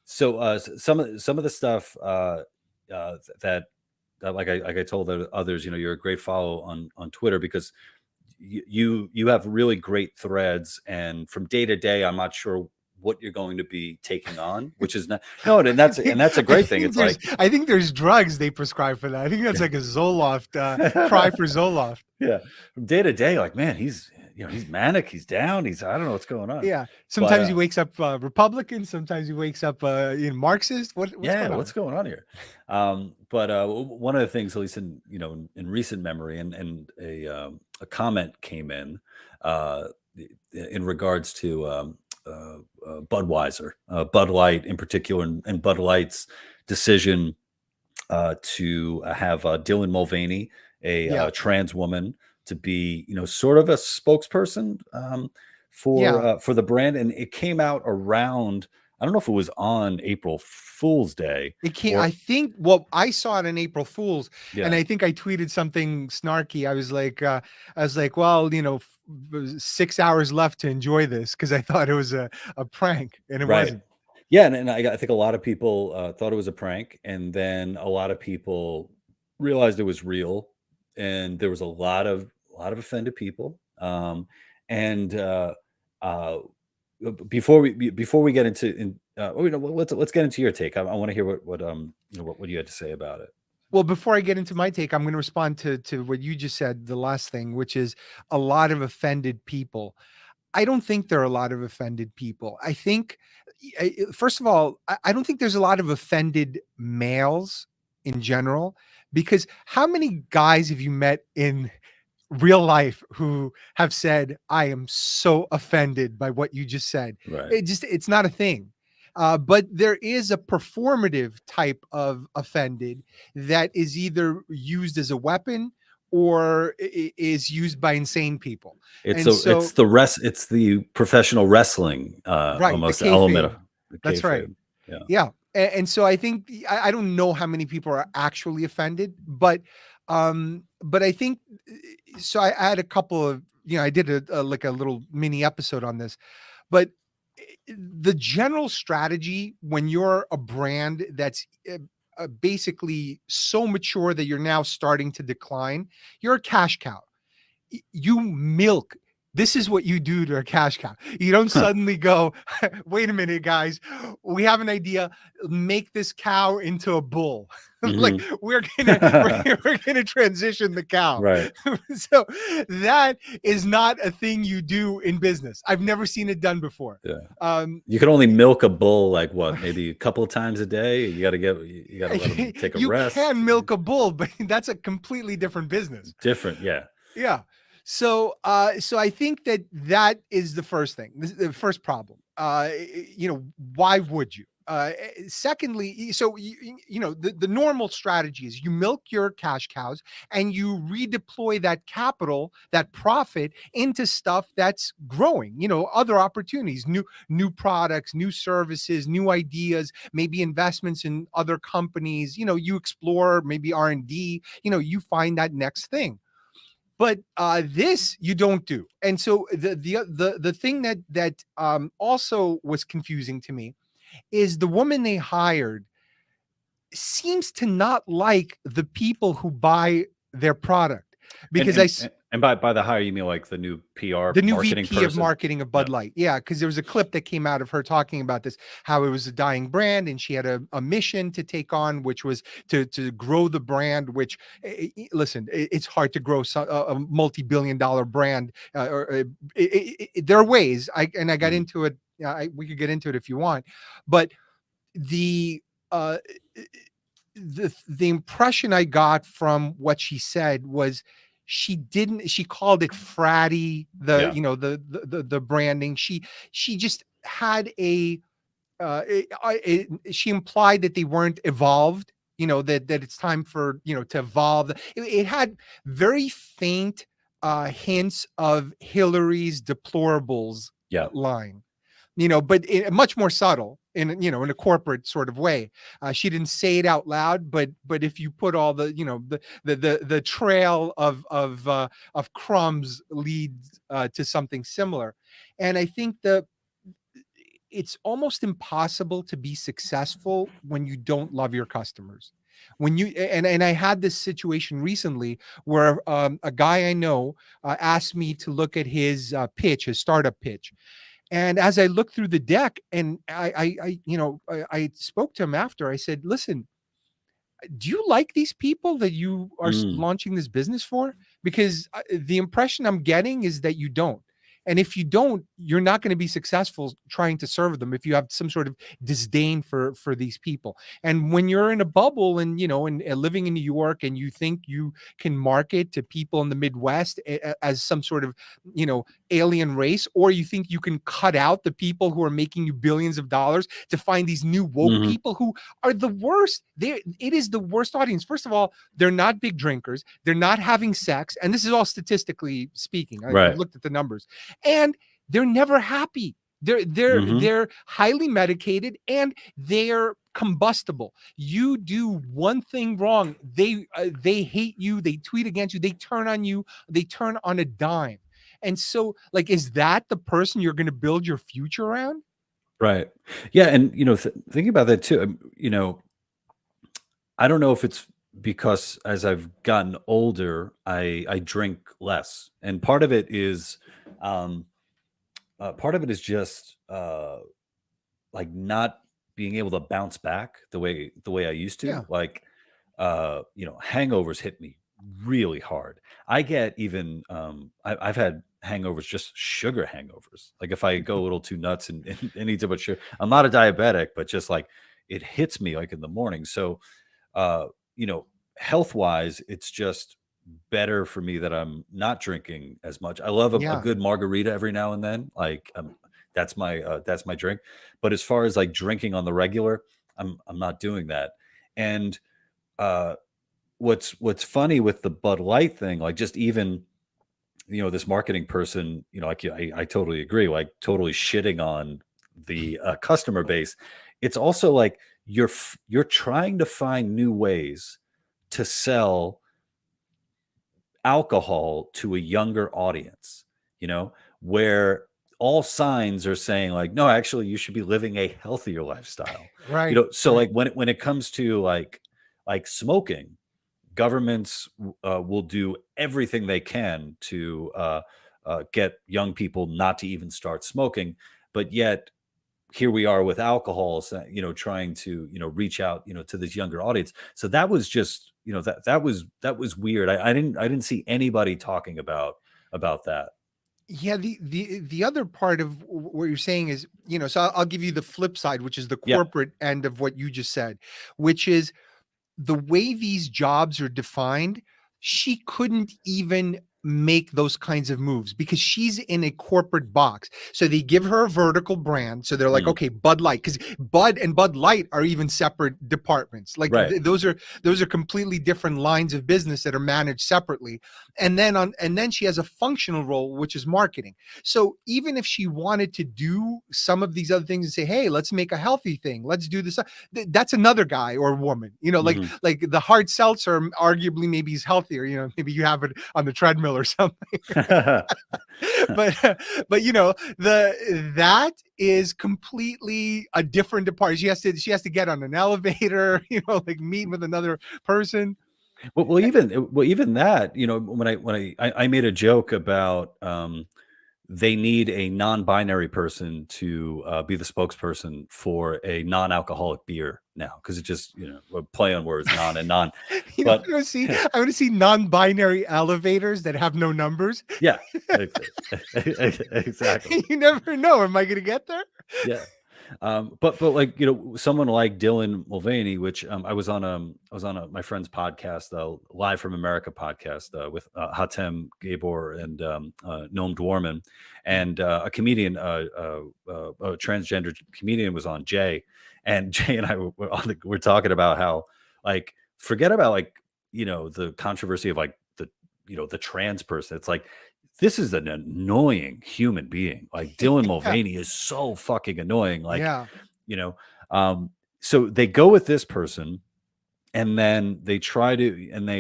Some of the stuff, that like I told others, you're a great follow on Twitter, because you have really great threads, and from day to day, I'm not sure what you're going to be taking on, which is not no, and that's a great thing. It's like, I think there's drugs they prescribe for that. I think that's like a Zoloft, cry for Zoloft. yeah, from day to day, like, man, he's manic, he's down, I don't know what's going on, Yeah. but Sometimes he wakes up Republican. Sometimes he wakes up Marxist. What's yeah, going what's on? going on here? But one of the things, at least in recent memory, and a comment came in, uh, in regards to, Budweiser, Bud Light in particular, and Bud Light's decision to have Dylan Mulvaney, a Yeah. trans woman, to be, sort of a spokesperson Yeah. for the brand, and it came out around. I don't know if it was on April Fool's Day It can't, or I think, well, I saw it on April Fool's, and yeah, I think I tweeted something snarky. I was like, well, 6 hours left to enjoy this, because I thought it was a prank, and it right. wasn't. Yeah, and I think a lot of people thought it was a prank, and then a lot of people realized it was real, and there was a lot of offended people. And before we get let's get into your take. I want to hear what you had to say about it. Well, before I get into my take, I'm going to respond to what you just said, the last thing, which is a lot of offended people. I don't think there are a lot of offended people. I think, first of all, I don't think there's a lot of offended males in general, because how many guys have you met in real life who have said, I am so offended by what you just said? Right. It's not a thing. But there is a performative type of offended that is either used as a weapon or is used by insane people. It's And so it's so, it's the professional wrestling right, the almost element of kayfabe. the That's right. kayfabe. Yeah. Yeah. And so I think I don't know how many people are actually offended, but I think so. I had a couple of, I did like a little mini episode on this, but the general strategy when you're a brand that's basically so mature that you're now starting to decline, you're a cash cow. You milk. This is what you do to a cash cow. You don't suddenly go, wait a minute, guys, we have an idea. Make this cow into a bull. Like Mhm. we're gonna transition the cow. Right. So that is not a thing you do in business. I've never seen it done before. Yeah. Um, You can only milk a bull like what, maybe a couple of times a day. You got to let them take a you rest. can milk a bull, but that's a completely different business. Different, yeah. Yeah. So I think that is the first thing, the first problem. Why would you? Secondly, so the normal strategy is you milk your cash cows and you redeploy that capital, that profit, into stuff that's growing. Other opportunities, new products, new services, new ideas, maybe investments in other companies. You explore maybe R&D. You find that next thing. But this you don't do. And so the thing that also was confusing to me is the woman they hired seems to not like the people who buy their product, And because and by the hire you mean like the new PR the new marketing VP of person? marketing of Yeah. Bud Light. Yeah, because there was a clip that came out of her talking about this, how it was a dying brand, and she had a mission to take on, which was to grow the brand. Which, listen, it's hard to grow a multi-billion-dollar brand. There are ways. I got Mhm. into it. We could get into it if you want, but the uh, the impression I got from what she said was she called it fratty, Yeah. the branding. She just had she implied that they weren't evolved, that it's time for, to evolve. It had very faint hints of Hillary's deplorables Yeah. line, but much more subtle, in a corporate sort of way. She didn't say it out loud, but if you put all the, the trail of crumbs leads to something similar. And I think it's almost impossible to be successful when you don't love your customers. When you and I had this situation recently where a guy I know asked me to look at his pitch, his startup pitch. And as I looked through the deck, and I spoke to him after. I said, "Listen, do you like these people that you are Mm. launching this business for? Because the impression I'm getting is that you don't." And if you don't, you're not going to be successful trying to serve them if you have some sort of disdain for these people. And when you're in a bubble and, and living in New York, and you think you can market to people in the Midwest as some sort of, alien race, or you think you can cut out the people who are making you billions of dollars to find these new woke Mhm. people who are the worst. It is the worst audience. First of all, they're not big drinkers. They're not having sex. And this is all statistically speaking. I've Right. looked at the numbers. And they're never happy. Mhm. They're highly medicated, and they're combustible. You do one thing wrong, they hate you, they tweet against you, they turn on you, they turn on a dime. And so, like, is that the person you're going to build your future around? Right. Yeah, and, thinking about that too, I don't know if it's because as I've gotten older, I drink less, and um, part of it is just, like, not being able to bounce back the way I used Yeah. to. Like, hangovers hit me really hard. I get even, I've had hangovers, just sugar hangovers. Like, if I go a little too nuts and eat too much sugar. I'm not a diabetic, but just, like, it hits me, like, in the morning. So, uh, you know, health wise, it's just better for me that I'm not drinking as much. I love a Yeah. good margarita every now and then. Like, that's my drink. But as far as like drinking on the regular, I'm not doing that. And uh, what's funny with the Bud Light thing, like, just even, this marketing person, like, I totally agree, like, totally shitting on the customer base. It's also like you're trying to find new ways to sell alcohol to a younger audience, where all signs are saying, like, no, actually you should be living a healthier lifestyle. Right. So, Right. like, when it comes to like smoking, governments will do everything they can to get young people not to even start smoking, but yet here we are with alcohol, trying to, reach out, to this younger audience. So that was just, that was weird. I didn't see anybody talking about that. Yeah, the other part of what you're saying is, so I'll give you the flip side, which is the Yeah. corporate end of what you just said, which is the way these jobs are defined. She couldn't even make those kinds of moves because she's in a corporate box. So they give her a vertical brand. So they're like, Mm, okay, Bud Light, because Bud and Bud Light are even separate departments. Like right. those are completely different lines of business that are managed separately. And then she has a functional role, which is marketing. So even if she wanted to do some of these other things and say, hey, let's make a healthy thing, let's do this, that's another guy or woman, like Mhm. the hard seltzer arguably maybe is healthier, maybe you have it on the treadmill or something. but but that is completely a different department. She has to get on an elevator, like meet with another person. Even that, when I made a joke about, they need a non-binary person to be the spokesperson for a non-alcoholic beer now, because it just, a play on words, non and non. I But want to see I want to see non-binary elevators that have no numbers. yeah, exactly. You never know, am I going to get there? Yeah. But like, someone like Dylan Mulvaney, which I was on my friend's podcast, Live from America podcast, with Hatem Gabor and Noam Dwarman, and a comedian, a transgender comedian was on, Jay, and Jay and I were talking about how, like, forget about, like, the controversy of, like, the trans person. It's like, this is an annoying human being. Like, Dylan Yeah. Mulvaney is so fucking annoying. Like, Yeah. you know, um, so they go with this person, and then they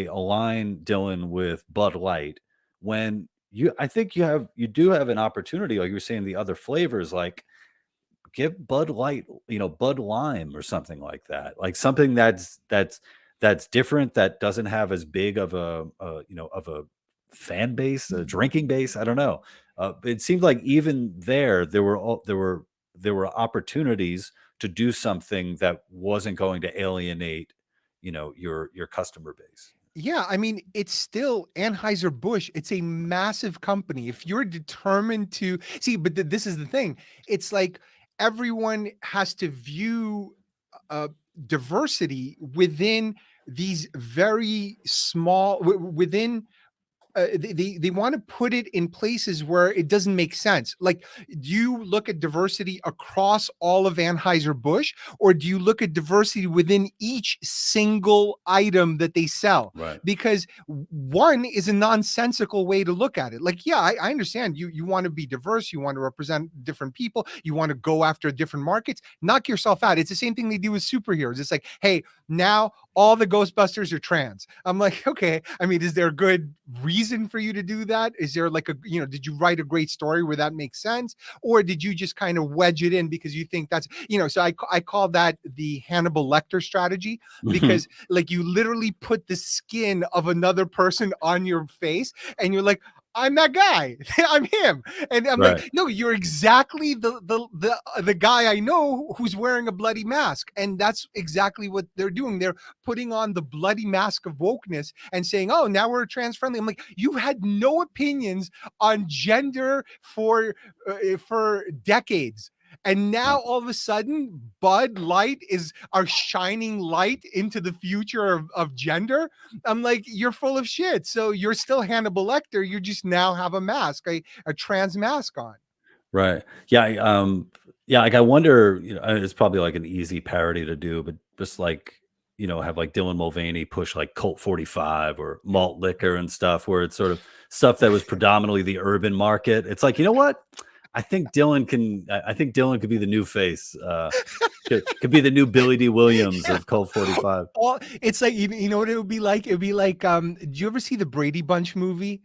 align Dylan with Bud Light, when I think you do have an opportunity, like you were saying, the other flavors, like, give Bud Light, Bud Lime or something like that. Like, something that's different, that doesn't have as big of a fan base, a drinking base. I don't know. It seemed like even there were opportunities to do something that wasn't going to alienate, your customer base. Yeah, I mean, it's still Anheuser-Busch. It's a massive company. If you're determined to see, but this is the thing. It's like everyone has to view uh, diversity within these very small, within they want to put it in places where it doesn't make sense. Like, do you look at diversity across all of Anheuser-Busch, or do you look at diversity within each single item that they sell? Right. Because one is a nonsensical way to look at it. Like, yeah, I understand you want to be diverse, you want to represent different people, you want to go after different markets. Knock yourself out. It's the same thing they do with superheroes. It's like, hey, now all the Ghostbusters are trans. I'm like, okay. I mean, is there a good reason for you to do that? Is there like did you write a great story where that makes sense? Or did you just kind of wedge it in because you think that's, so I call that the Hannibal Lecter strategy, because like you literally put the skin of another person on your face and you're like, I'm that guy. I'm him. And I'm Right. like, no, you're exactly the guy I know who's wearing a bloody mask. And that's exactly what they're doing. They're putting on the bloody mask of wokeness and saying, oh, now we're trans friendly. I'm like, you had no opinions on gender for decades. And now Right. all of a sudden, Bud Light is our shining light into the future of gender. I'm like, you're full of shit. So you're still Hannibal Lecter. You just now have a mask, a trans mask on. Right. Yeah. Yeah. Like I wonder, it's probably like an easy parody to do, but just like, have like Dylan Mulvaney push like Colt 45 or malt liquor and stuff, where it's sort of stuff that was predominantly the urban market. It's like, you know what? I think Dylan could be the new face. Could be the new Billy D. Williams Yeah. of Colt 45. It's like, you know what it would be like? It would be like, do you ever see the Brady Bunch movie?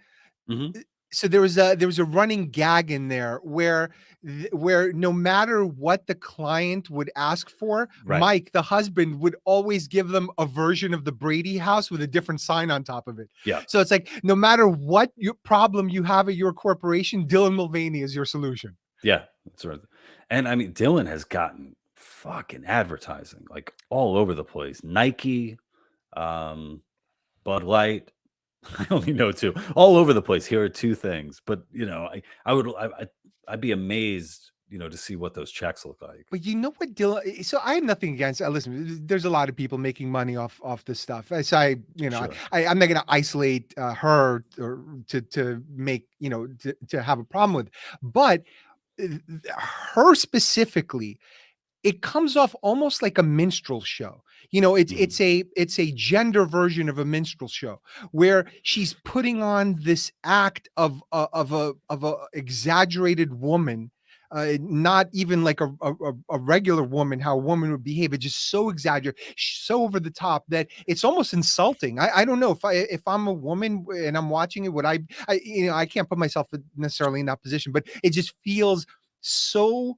Hmm. So there was a running gag in there where no matter what the client would ask for, Right. Mike, the husband, would always give them a version of the Brady house with a different sign on top of it. Yeah. So it's like, no matter what your problem you have at your corporation, Dylan Mulvaney is your solution. Yeah. That's right. And I mean, Dylan has gotten fucking advertising like all over the place. Nike, um, Bud Light. I only know two. All over the place. Here are two things, but I'd be amazed, to see what those checks look like. But you know what, Dylan? So I have nothing against. Listen, there's a lot of people making money off this stuff. So Sure. I'm not going to isolate her or to make to have a problem with, but uh, her specifically, it comes off almost like a minstrel show. It's Mhm. it's a gender version of a minstrel show where she's putting on this act of a exaggerated woman, not even like a regular woman, how a woman would behave. It's just so exaggerated, so over the top that it's almost insulting. I don't know if I'm a woman and I'm watching it, would I can't put myself necessarily in that position, but it just feels so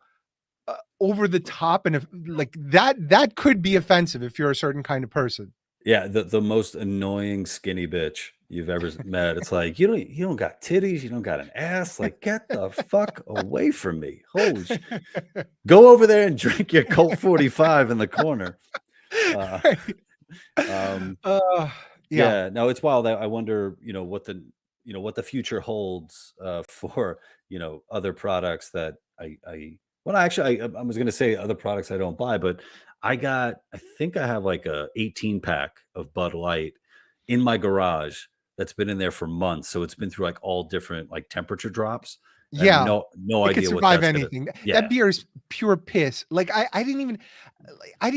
over the top, and if like that could be offensive if you're a certain kind of person. Yeah, the most annoying skinny bitch you've ever met. It's like you don't got titties, you don't got an ass. Like, get the fuck away from me. Go over there and drink your Colt 45 in the corner. Uh, um, uh, yeah. yeah, no, it's wild. I wonder, what the future holds for, other products that well, actually, I was going to say other products I don't buy, but I think I have like a 18 pack of Bud Light in my garage that's been in there for months. So it's been through like all different like temperature drops. I have Yeah, no it could idea what survive that's gonna. anything. That Yeah, beer is pure piss. Like, I didn't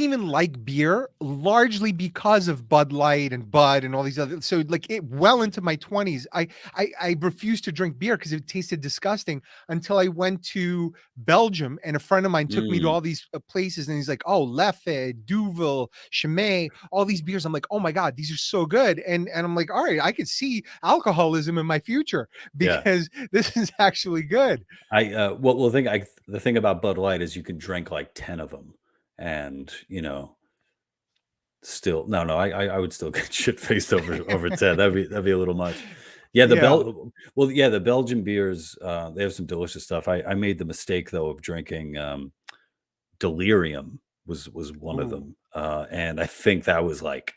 even like beer largely because of Bud Light and Bud and all these other. So like it well into my 20s, I refused to drink beer because it tasted disgusting until I went to Belgium and a friend of mine took me to mm, all these places and he's like, oh, Leffe, Duvel, Chimay, all these beers. I'm like, oh my God, these are so good. And I'm like, all right, I could see alcoholism in my future yeah. because this is actually good. The thing about Bud Light is you can drink like 10 of them, and still no, I would still get shit faced over 10. That'd be a little much. Yeah, Yeah. the Belgian beers, they have some delicious stuff. I made the mistake though of drinking Delirium was one of Ooh. them. And I think that was like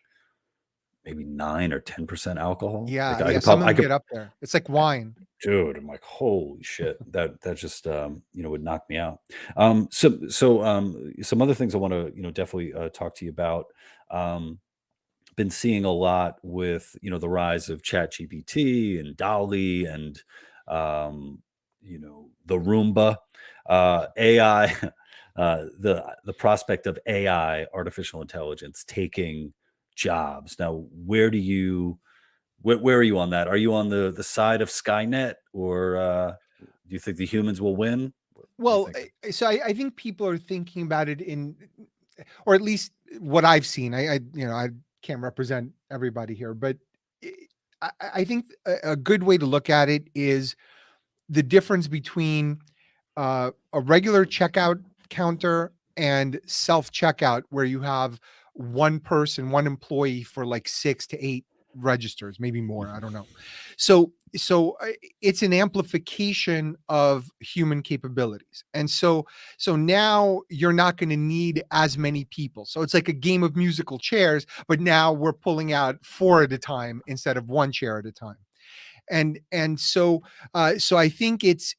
maybe 9 or 10% alcohol. Like Yeah, I yeah, could some probably, of them get up there. It's like wine. dude, I'm like, holy shit, that just would knock me out. Some other things I want to definitely talk to you about. Um, been seeing a lot with the rise of Chat GPT and Dolly and the Roomba, AI, the prospect of AI, artificial intelligence, taking jobs. Now, where are you on that? Are you on the side of Skynet, or do you think the humans will win? What are you Well, thinking? I think people are thinking about it in, or at least what I've seen. I can't represent everybody here, but I I think a good way to look at it is the difference between a regular checkout counter and self checkout, where you have one person, one employee for like 6 to 8 registers, maybe more. I don't know. So it's an amplification of human capabilities, and so now you're not going to need as many people. So it's like a game of musical chairs, but now we're pulling out four at a time instead of one chair at a time. And so I think it's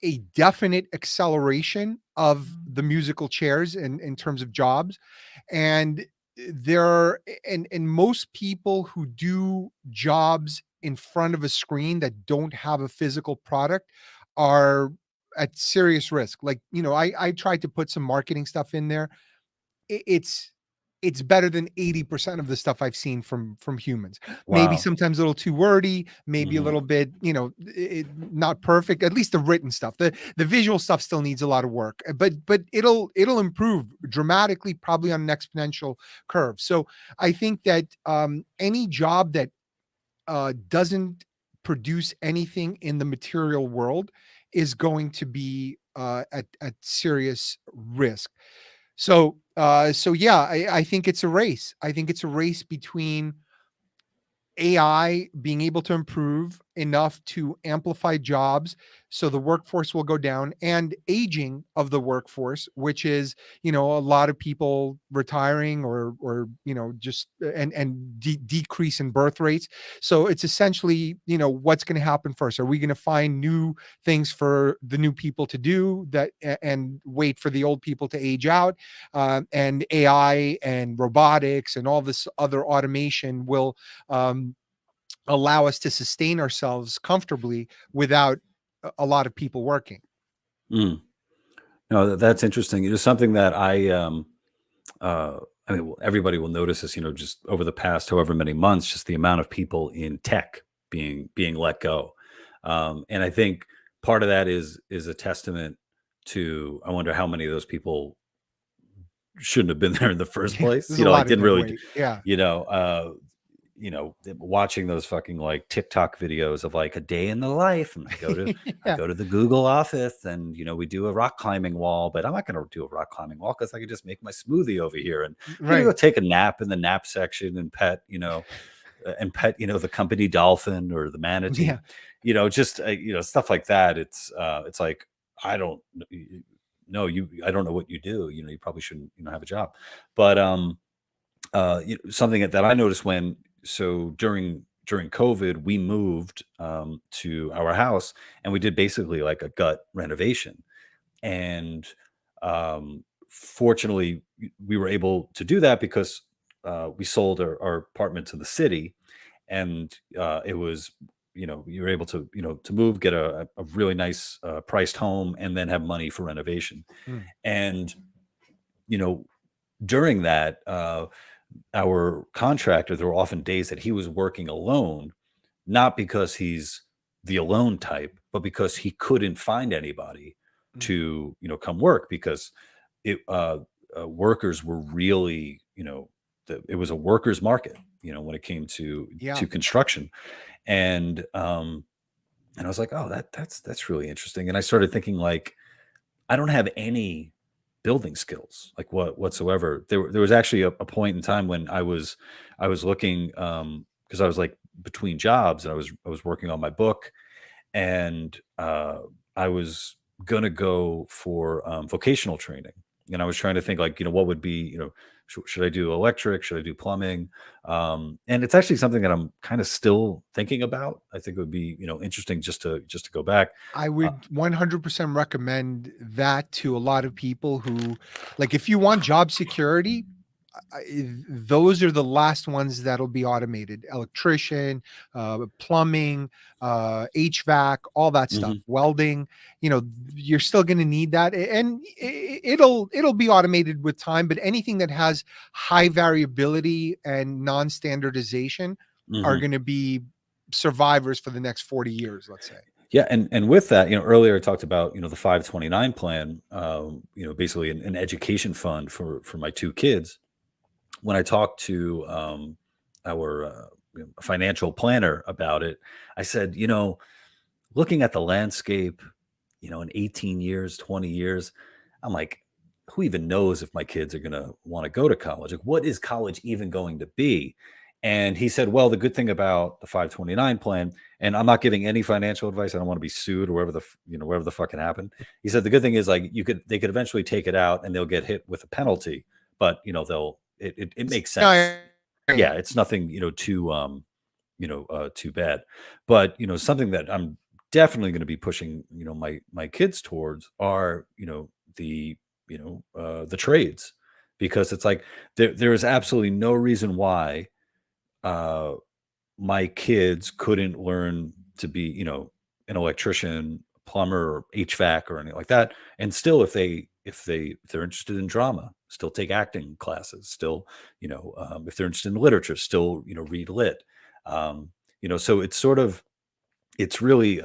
a definite acceleration of the musical chairs in terms of jobs. And there are and most people who do jobs in front of a screen that don't have a physical product are at serious risk. Like, I tried to put some marketing stuff in there. It's better than 80% of the stuff I've seen from humans. Maybe Wow. sometimes a little too wordy, maybe a Mhm. little bit, not perfect. At least the written stuff. The visual stuff still needs a lot of work, but it'll improve dramatically, probably on an exponential curve. So I think that any job that doesn't produce anything in the material world is going to be at serious risk. So yeah, I think it's a race. I think it's a race between AI being able to improve enough to amplify jobs so the workforce will go down, and aging of the workforce, which is, a lot of people retiring, or just and decrease in birth rates. So it's essentially, what's going to happen first? Are we going to find new things for the new people to do that, and wait for the old people to age out? And AI and robotics and all this other automation will um, allow us to sustain ourselves comfortably without a lot of people working. Mm. No, that's interesting. It is something that uh, I mean, well, everybody will notice this, just over the past however many months, just the amount of people in tech being let go. And I think part of that is a testament to, I wonder how many of those people shouldn't have been there in the first Yeah, place. there's a Like, lot of didn't dead really, weight. Yeah. you know, uh, watching those fucking like TikTok videos of like a day in the life, and I Yeah. go to the Google office, and we do a rock climbing wall, but I'm not going to do a rock climbing wall because I could just make my smoothie over here, and I'm going to go Right. take a nap in the nap section and pet the company dolphin or the manatee, Yeah. just stuff like that. It's like, I don't no, I don't know what you do. You probably shouldn't have a job. But something that I noticed when so during COVID, we moved to our house, and we did basically like a gut renovation. And fortunately, we were able to do that because we sold our apartment to the city, and it was, you were able to move, get a really nice priced home, and then have money for renovation. Mm. And you know during that, our contractor, there were often days that he was working alone, not because he's the alone type, but because he couldn't find anybody Mm. to, come work, because workers were really, it was a workers market, when it came Yeah. to construction. And I was like, oh, that's really interesting. And I started thinking, like, I don't have any building skills, like, whatsoever. There was actually a point in time when I was looking, because I was like between jobs, and I was working on my book, and I was gonna go for vocational training, and I was trying to think like, what would be, should I do electric? Should I do plumbing? And it's actually something that I'm kind of still thinking about. I think it would be, interesting just to go back. I Uh, would 100% recommend that to a lot of people who, like, if you want job security, those are the last ones that'll be automated: electrician, plumbing, HVAC, all that stuff, mhm, welding. You're still going to need that, and it'll be automated with time. But anything that has high variability and non-standardization are mhm. going to be survivors for the next 40 years, let's say. Yeah, and with that, earlier I talked about the 529 plan, basically an education fund for my two kids. When I talked to our financial planner about it, I said, looking at the landscape, in 18 years, 20 years, I'm like, who even knows if my kids are going to want to go to college? Like, what is college even going to be? And he said, well, the good thing about the 529 plan, and I'm not giving any financial advice. I don't want to be sued or wherever the fuck can happen. He said, the good thing is like they could eventually take it out and they'll get hit with a penalty, but it makes sense. Yeah, Yeah. It's nothing, too bad. But something that I'm definitely going to be pushing my kids towards are the trades, because it's like there is absolutely no reason why uh my kids couldn't learn to be an electrician, plumber, or HVAC or anything like that, and still if they're interested in drama, still take acting classes, still if they're interested in literature, still read lit. So it's really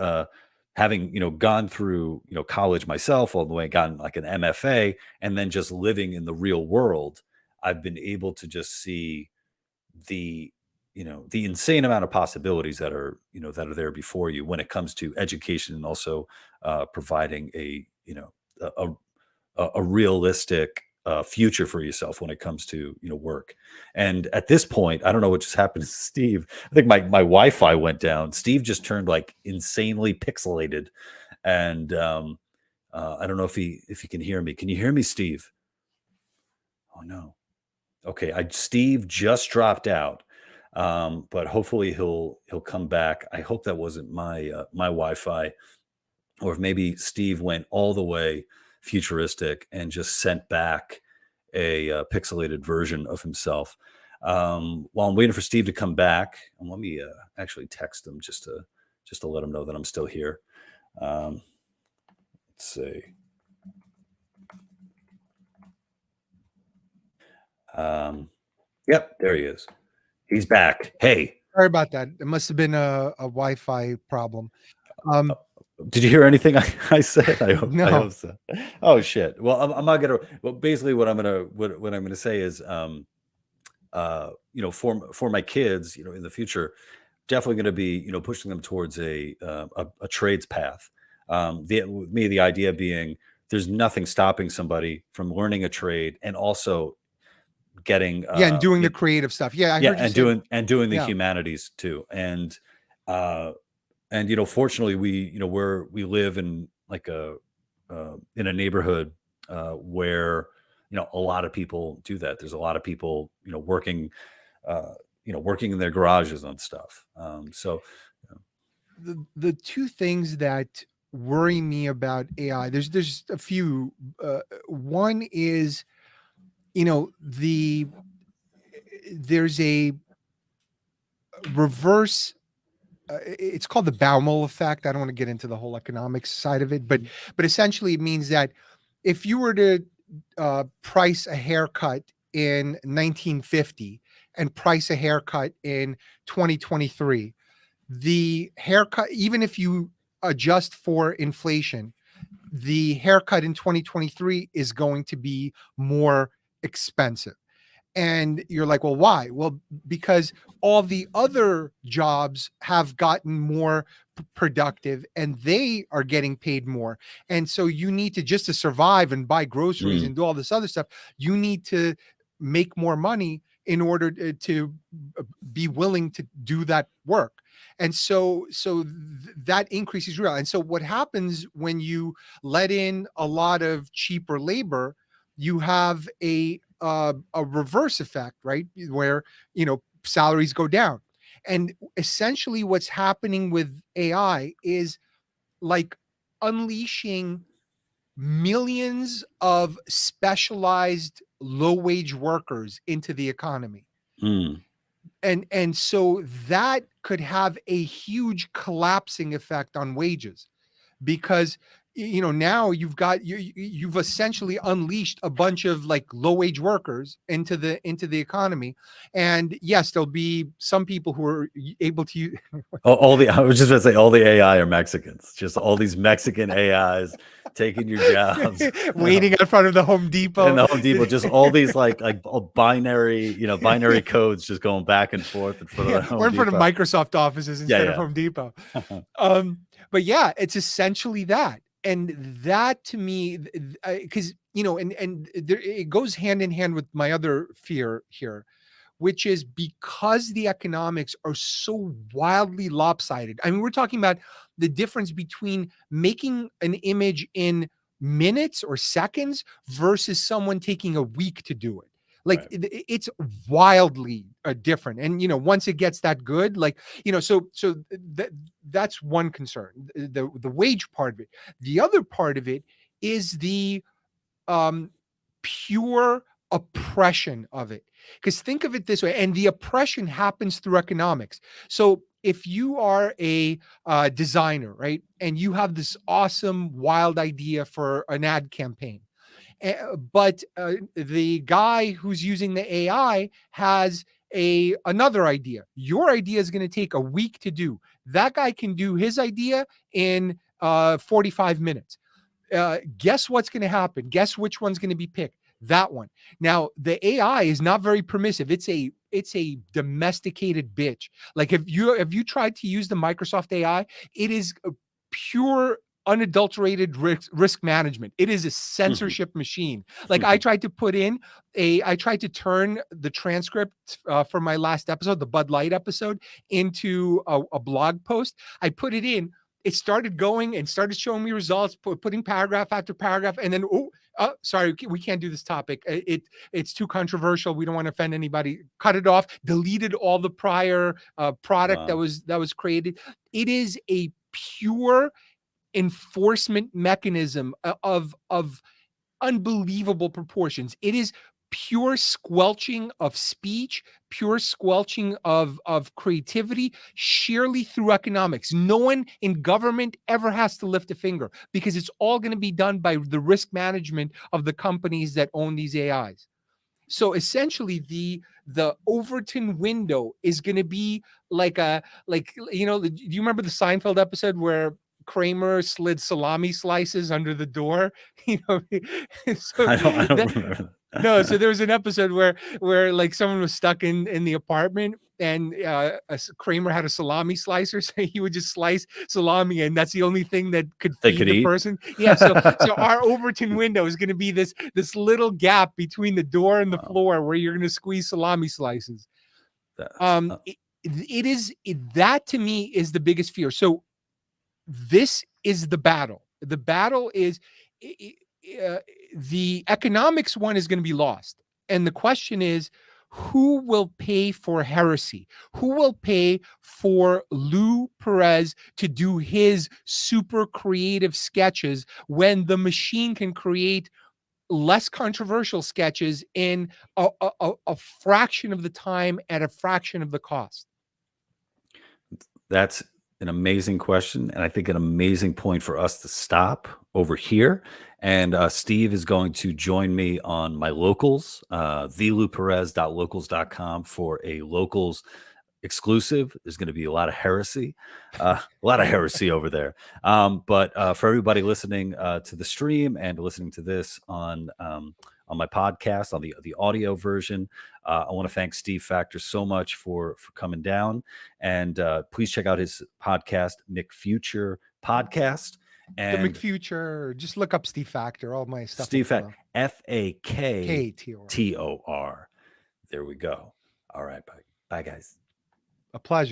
having gone through college myself, all the way gotten like an MFA, and then just living in the real world, I've been able to just see the the insane amount of possibilities that are there before you when it comes to education, and also providing a realistic future for yourself when it comes to work. And at this point, I don't know what just happened to Steve. I think my Wi-Fi went down. Steve just turned like insanely pixelated, and I don't know if he can hear me. Can you hear me, Steve? Oh no. Okay, Steve just dropped out, but hopefully he'll come back. I hope that wasn't my Wi-Fi, or if maybe Steve went all the way futuristic and just sent back a pixelated version of himself. While I'm waiting for Steve to come back, and let me actually text him just to let him know that I'm still here. Um, let's see. Yep, there he is. He's back. Hey, Sorry about that. It must have been a Wi-Fi problem. Um, did you hear anything I said? I no. hope so. Oh shit. Well, I'm not gonna. Well, basically, what I'm gonna say is, for my kids, in the future, definitely going to be, pushing them towards a trades path. With me, the idea being, there's nothing stopping somebody from learning a trade and also getting, Yeah, and doing the creative stuff. Yeah, I yeah, heard you say. and doing the Yeah. humanities too. Uh, and fortunately, we live in like in a neighborhood where a lot of people do that. There's a lot of people working in their garages on stuff. So The two things that worry me about AI, there's a few. One is, there's a reverse. It's called the Baumol effect. I don't want to get into the whole economics side of it, but essentially it means that if you were to price a haircut in 1950 and price a haircut in 2023, the haircut, even if you adjust for inflation, the haircut in 2023 is going to be more expensive. And you're like, well, why? Well, because all the other jobs have gotten more productive and they are getting paid more. And so you need to, just to survive and buy groceries mm, and do all this other stuff, you need to make more money in order to be willing to do that work. And that increase is real. And so what happens when you let in a lot of cheaper labor? you have a reverse effect, right? Where, salaries go down. And essentially what's happening with AI is like unleashing millions of specialized low wage workers into the economy. Mm, And so that could have a huge collapsing effect on wages, because now you've essentially unleashed a bunch of like low wage workers into the economy. And yes, there'll be some people who are able to use I was just going to say, all the AI are Mexicans. Just all these Mexican AIs taking your jobs. waiting in front of the Home And Depot. the Home Depot, just all these like binary, binary codes just going back and forth in front of the Or Home in front of Depot. Microsoft offices instead of Yeah, Home Depot. yeah. But yeah, it's essentially that. And that to me, because and there, it goes hand in hand with my other fear here, which is because the economics are so wildly lopsided. I mean, we're talking about the difference between making an image in minutes or seconds versus someone taking a week to do it. Like Right. it's wildly different. And once it gets that good, like so that's one concern, the wage part of it. The other part of it is the um pure oppression of it. Because think of it this way, and the oppression happens through economics. So if you are a designer, right, and you have this awesome, wild idea for an ad campaign, but the guy who's using the AI has another idea. Your idea is going to take a week to do. That guy can do his idea in 45 minutes. Guess what's going to happen? Guess which one's going to be picked? That one. Now, the AI is not very permissive. It's a domesticated bitch. Like if you tried to use the Microsoft AI, it is a pure unadulterated risk management. It is a censorship machine. Like I tried to turn the transcript for my last episode, the Bud Light episode, into a blog post. I put it in, it started going and started showing me results, putting paragraph after paragraph, and then sorry, we can't do this topic. It's too controversial. We don't want to offend anybody. Cut it off. Deleted all the prior product Wow. that was created. It is a pure enforcement mechanism of unbelievable proportions. It is pure squelching of speech, pure squelching of creativity, sheerly through economics. No one in government ever has to lift a finger because it's all going to be done by the risk management of the companies that own these AIs. So essentially the Overton window is going to be like do you remember the Seinfeld episode where Kramer slid salami slices under the door? So I don't that, remember no, so that. there was an episode where like someone was stuck in the apartment, and Kramer had a salami slicer, so he would just slice salami, and that's the only thing that could They feed could the eat. person. Yeah, so our Overton window is going to be this little gap between the door and the Wow. floor where you're going to squeeze salami slices. That's That to me is the biggest fear. So this is the battle. The battle is uh, the economics one is going to be lost. And the question is, who will pay for heresy? Who will pay for Lou Perez to do his super creative sketches when the machine can create less controversial sketches in a fraction of the time at a fraction of the cost? That's an amazing question, and I think an amazing point for us to stop over here. And Steve is going to join me on my locals, thelouperez.locals.com, for a locals exclusive. There's going to be a lot of heresy, over there. But for everybody listening to the stream and listening to this on my podcast, on the audio version, I want to thank Steve Faktor so much for coming down. And please check out his podcast, McFuture Podcast. The And McFuture, just look up Steve Faktor. All my stuff will Steve come Faktor, up. Faktor. KTOR. There we go. All right. Bye. Bye, guys. A pleasure.